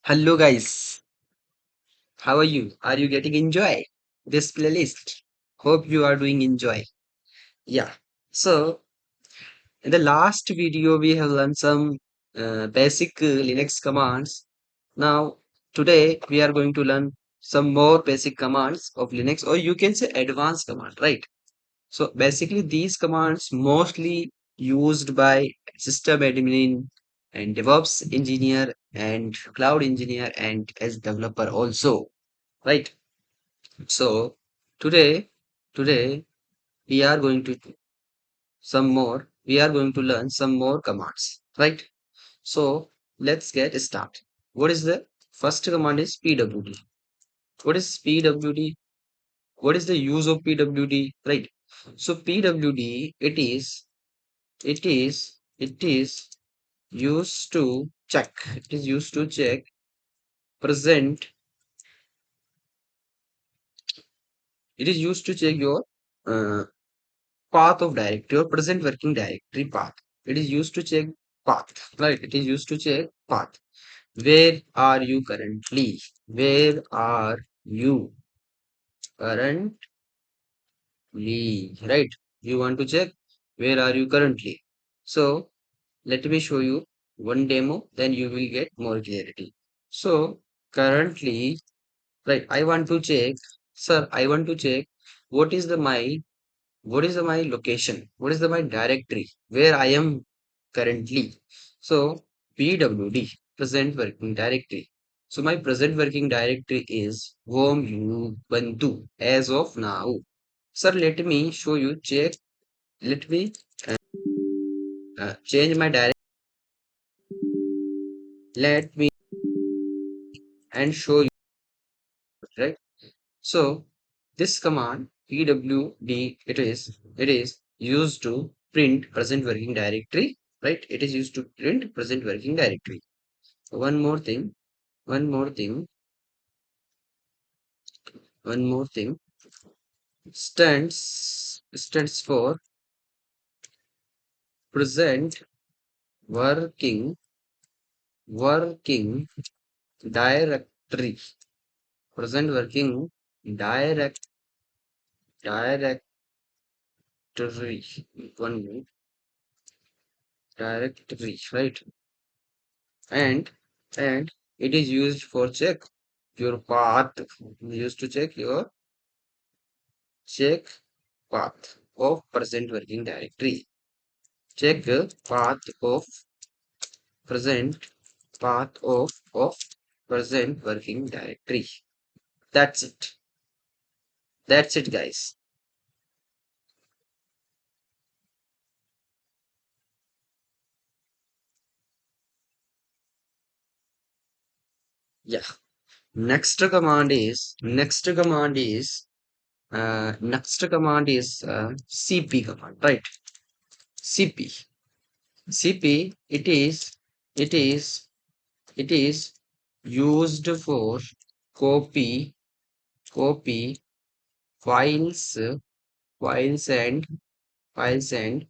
Hello guys, how are you? Are you getting enjoy this playlist? Hope you are doing enjoy. Yeah. So in the last video we have learned some basic Linux commands. Now today we are going to learn some more basic commands of Linux, or you can say advanced command, right? So basically these commands mostly used by system admin and DevOps engineer and cloud engineer and as developer also, right? So today we are going to we are going to learn some more commands, right? So let's get started. What is the first command is pwd. What is pwd? What is the use of pwd, right? So pwd, it is used to check. It is used to check present. It is used to check your uh, path of directory or present working directory path. It is used to check path, right? It is used to check path. Where are you currently? Where are you currently? Right? You want to check where are you currently. So let me show you one demo, then you will get more clarity. So currently, right, I want to check, sir, I want to check what is the my location, what is the my directory where I am currently. So pwd, present working directory. So my present working directory is home ubuntu as of now. Sir, let me show you check. Let me change my direct. Let me and show you, right? So this command pwd, it is used to print present working directory, right? It is used to print present working directory. One more thing, one more thing, one more thing. Stands for present working working directory. Present working direct directory. One minute, directory, right? And and it is used for check your path. Used to check path of present working directory. Check path of present path of present working directory. That's it. That's it, guys. Yeah. Next command is cp command, right? Cp cp, it is used for copy files files and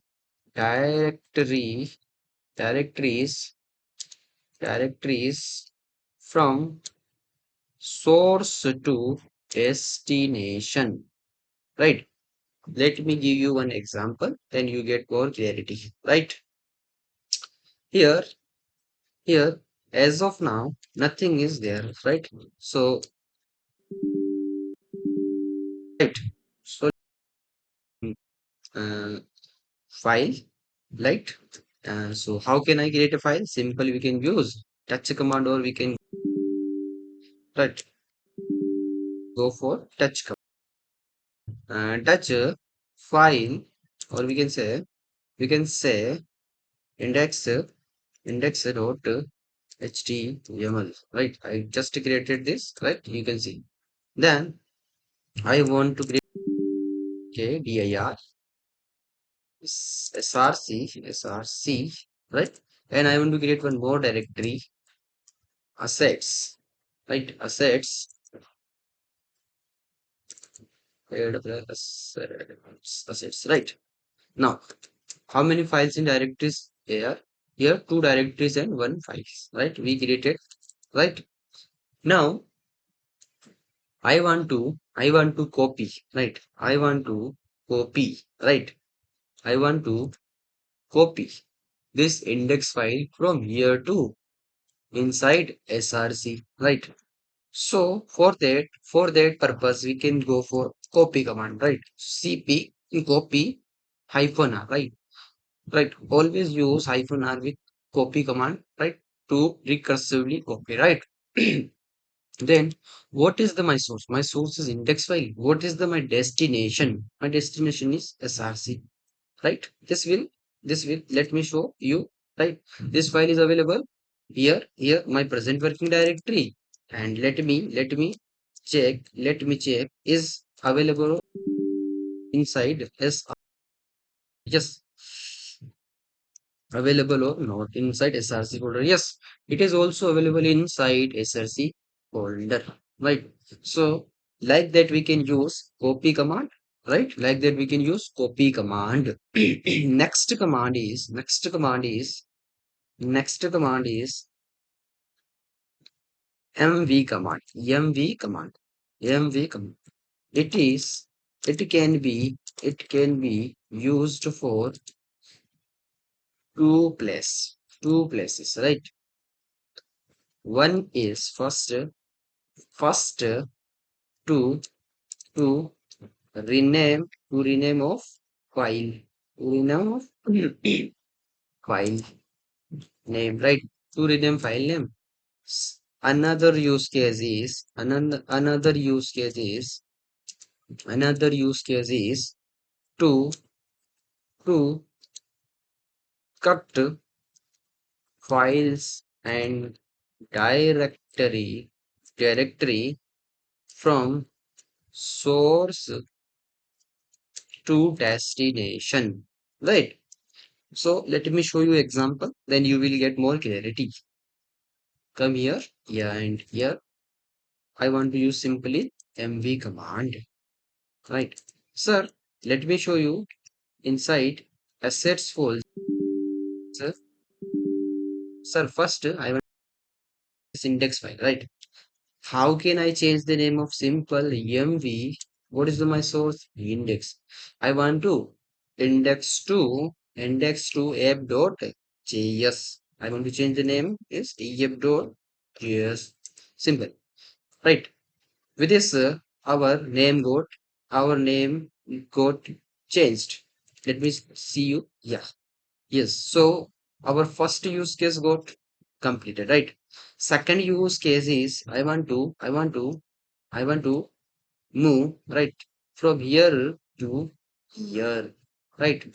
directory directories directories from source to destination, right? Let me give you one example, then you get more clarity, right? Here here as of now nothing is there, right? So right, so uh, file, right? So how can I create a file? Simple, we can use touch command, or we can, right, go for touch command. Touch file, or we can say index dot html, right? I just created this, right? You can see. Then I want to create dir src, right? And I want to create one more directory, assets, right? Assets, right? Now, how many files in directories here? Here, two directories and one files, right? We created, right? Now I want to copy, right? I want to copy, right? I want to copy this index file from here to inside src, right? So for that purpose, we can go for copy command, right? Cp copy hyphen r, right? Right. Always use hyphen r with copy command, right? To recursively copy, right? Then what is the my source? My source is index file. What is the my destination? My destination is src, right? This will let me show you, right? This file is available here my present working directory, and let me check is available inside yes, available or not inside src folder. Yes, it is also available inside src folder, right? So like that we can use copy command, right? Like that we can use copy command. Next command is mv command. Mv command. It is, it can be used for two places, right? One is first to to rename of file, rename of file name, right? To rename file name. Another use case is another use case is to to cut files and directory from source to destination, right? So let me show you example, then you will get more clarity. Come here, here and here. I want to use simply mv command, right? Sir, let me show you inside assets folder. Sir, first I want this index file, right? How can I change the name of simple mv? What is my source? Index. I want to index to app.js. I want to change the name is app.js. Simple, right? With this, our name got changed. Let me see you. Yeah. Yes. So our first use case got completed, right? Second use case is I want to move, right, from here to here, right?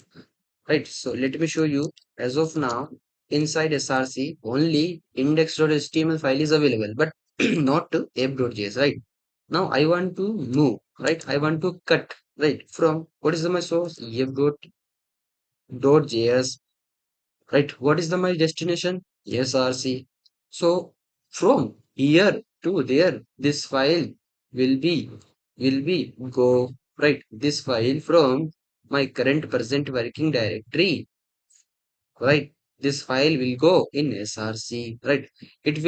Right. So let me show you. As of now, inside src only index.html file is available, but not to app.js, right? Now I want to move, right? I want to cut, right, from what is the my source? app.js, right? What is the my destination? src. So from here to there, this file will be go, right? This file from my current present working directory, right? This file will go in src, right? It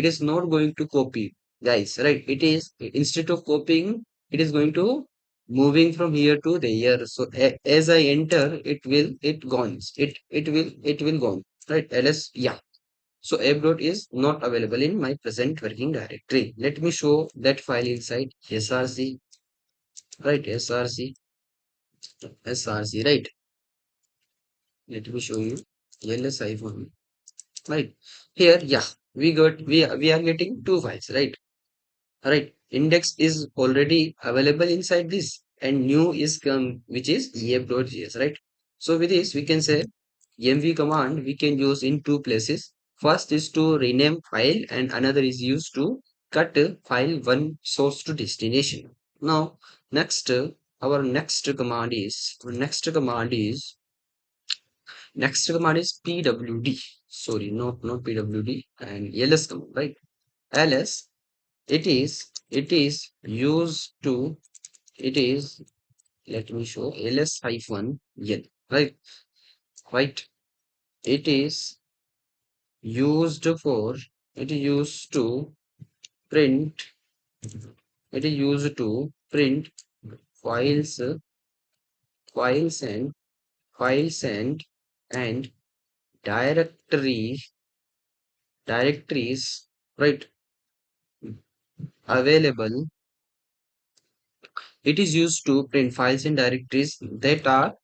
is not going to copy, guys, right? It is, instead of copying, it is going to moving from here to there. So as I enter, it will gone, right? ls, yeah. So app dot is not available in my present working directory. Let me show that file inside src, right? Src, right? Let me show you ls iphone. Right. Here, yeah, we are getting two files, right? Right. Index is already available inside this, and new is come, which is ef.js, right? So with this, we can say mv command we can use in two places. First is to rename file, and another is used to cut file one source to destination. Now, next, our next command is pwd. Sorry, not pwd, and ls command, right? ls, it is used to, it is, let me show ls hyphen n, right? Right. It is used for, it is used to print. It is used to print files, files and files and directories, directories, right? Available. It is used to print files and directories that are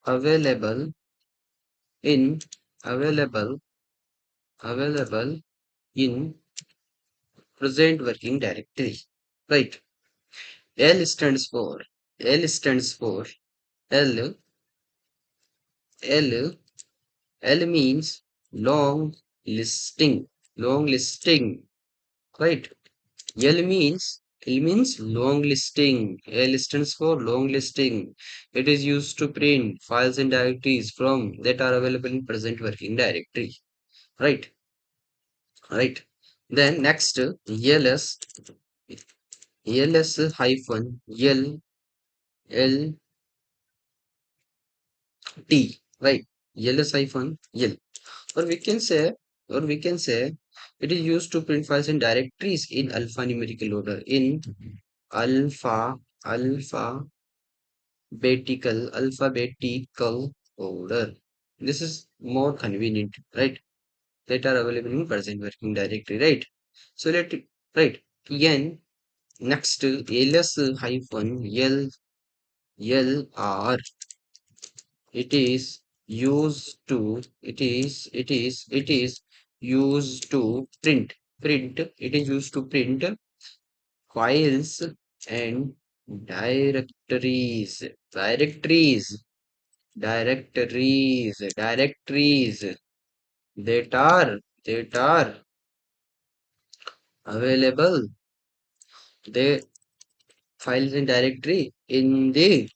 available in available available in present working directory. Right. L stands for L stands for L L L means long listing. Long listing. Right. L means long listing. L stands for long listing. It is used to print files and directories from that are available in present working directory. Right. Right. Then next ls hyphen l t, right? ls hyphen l, or we can say it is used to print files and directories in alphanumerical order, in alpha alphabetical order. This is more convenient, right? That are available in present working directory, right? So right, n next ls hyphen lr. It is used to print. It is used to print files and directories, directories that are available. The files and directory in the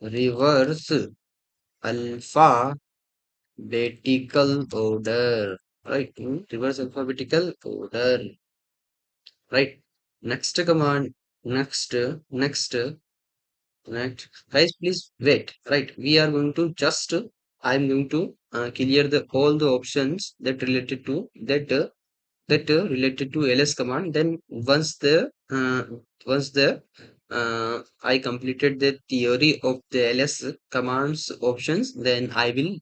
reverse alphabetical order, right? In reverse alphabetical order, right? Next command, next, right? Guys, please wait, right? We are going to just, I'm going to clear the all the options that related to related to ls command. Then once the I completed the theory of the ls commands options, then I will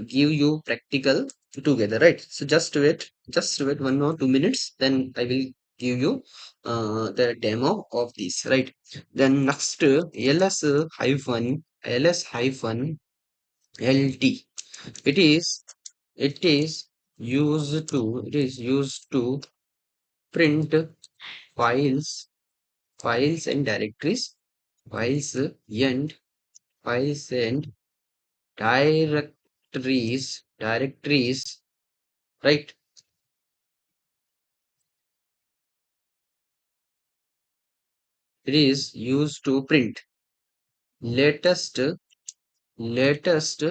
give you practical together, right? So just wait 1 or 2 minutes, then I will give you the demo of this, right? Then next ls hyphen lt. It is used to print files and directories, files and directories, right? It is used to print latest latest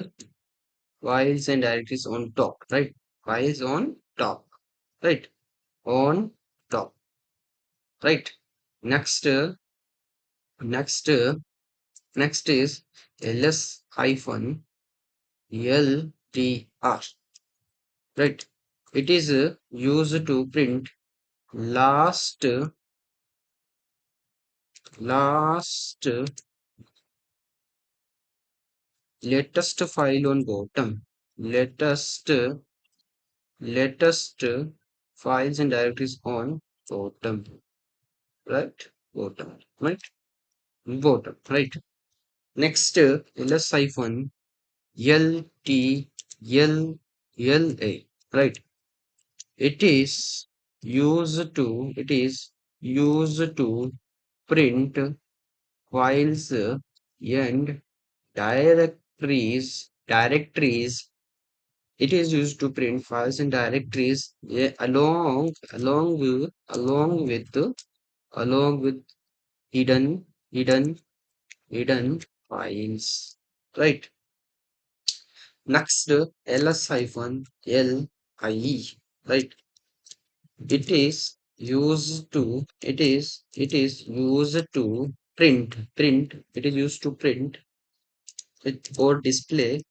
files and directories on top, right? Files on top, right? On top, right? Next next next is ls hyphen ltr, right? It is used to print last last latest file on bottom, latest latest files and directories on bottom, right? Bottom, right? Bottom, right? Next ls hyphen ltla, right? It is used to print files and directories. It is used to print files and directories, along with hidden hidden files, right? Next ls hyphen lie, right? It is used to print it or display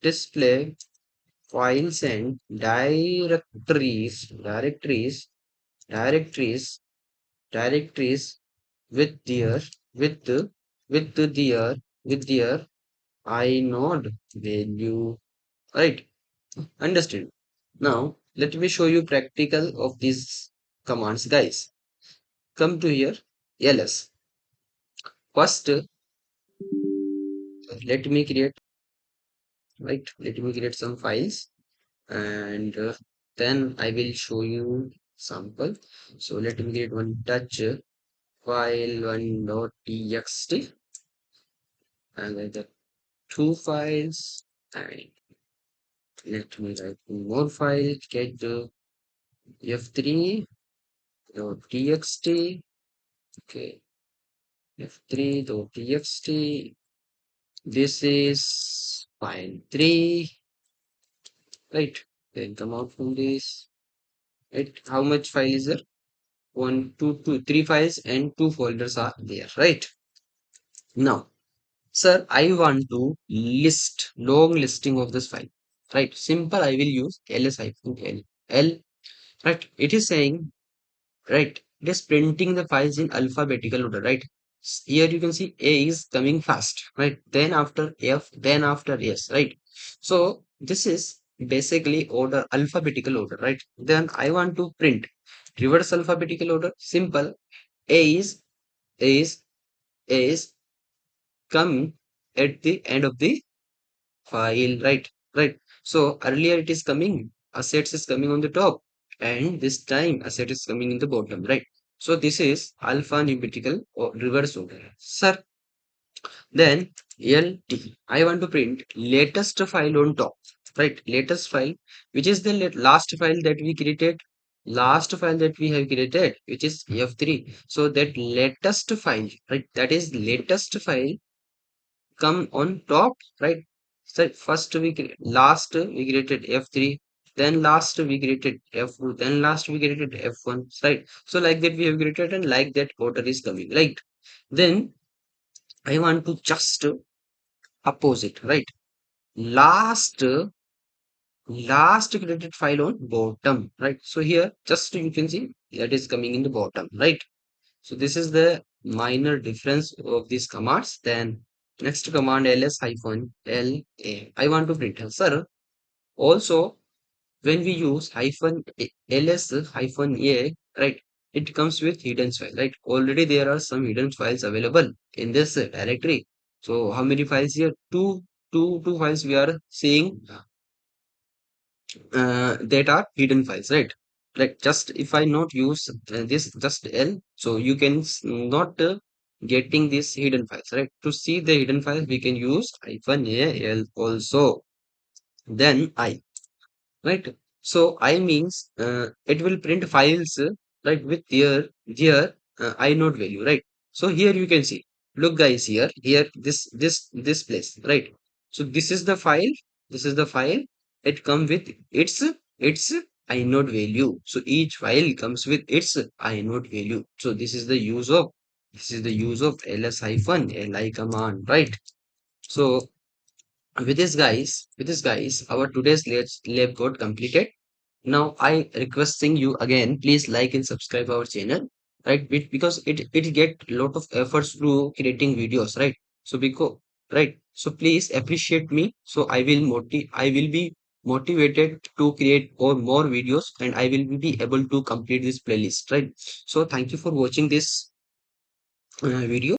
display files and directories, directories with their with the with the with their inode value. Right? Understand? Now let me show you practical of these commands, guys. Come to here. ls. First, let me create let me create some files, and then I will show you sample. So let me create one touch file one dot txt, and then the two files, and let me write one more file, get f3 dot txt. Okay, f3 dot txt. This is file 3, right? Then come out from this. Right? How much file is there? One, two, three files and two folders are there, right? Now, sir, I want to list long listing of this file, right? Simple, I will use ls hyphen l. L, right? It is saying, right? It is printing the files in alphabetical order, right? Here you can see A is coming fast, right? Then after F, then after S, right? So this is basically order, alphabetical order, right? Then I want to print reverse alphabetical order. Simple. A is A is A is come at the end of the file, right? Right. So earlier it is coming, assets is coming on the top, and this time asset is coming in the bottom, right? So this is alphanumerical or reverse order. Sir, then LT, I want to print latest file on top, right? Latest file, which is the last file that we created, last file that we have created, which is F3. So that latest file, right? That is latest file come on top, right? So first last we created F3, then last we created F2, then last we created F1, right? So like that we have created, and like that order is coming, right? Then I want to just opposite, right? Last last created file on bottom, right? So here just you can see that is coming in the bottom, right? So this is the minor difference of these commands. Then next command ls hyphen la. I want to print, sir. Also, when we use ls hyphen a, right, it comes with hidden file, right? Already there are some hidden files available in this directory. So how many files here? Two files we are seeing that are hidden files, right? Like just if I not use this just l, so you can not getting these hidden files, right? To see the hidden files we can use hyphen a l also. Then I, right? So I means it will print files, right, with their inode value, right? So here you can see, look guys, here this place, right? So this is the file, this is the file. It come with its inode value. So each file comes with its inode value. So this is the use of ls hyphen li command, right? So with this guys, our today's lab got completed. Now I requesting you again, please like and subscribe our channel, right? Because it get lot of efforts to creating videos, right? So because, right, so please appreciate me. So I will be motivated to create more videos, and I will be able to complete this playlist, right? So thank you for watching this video.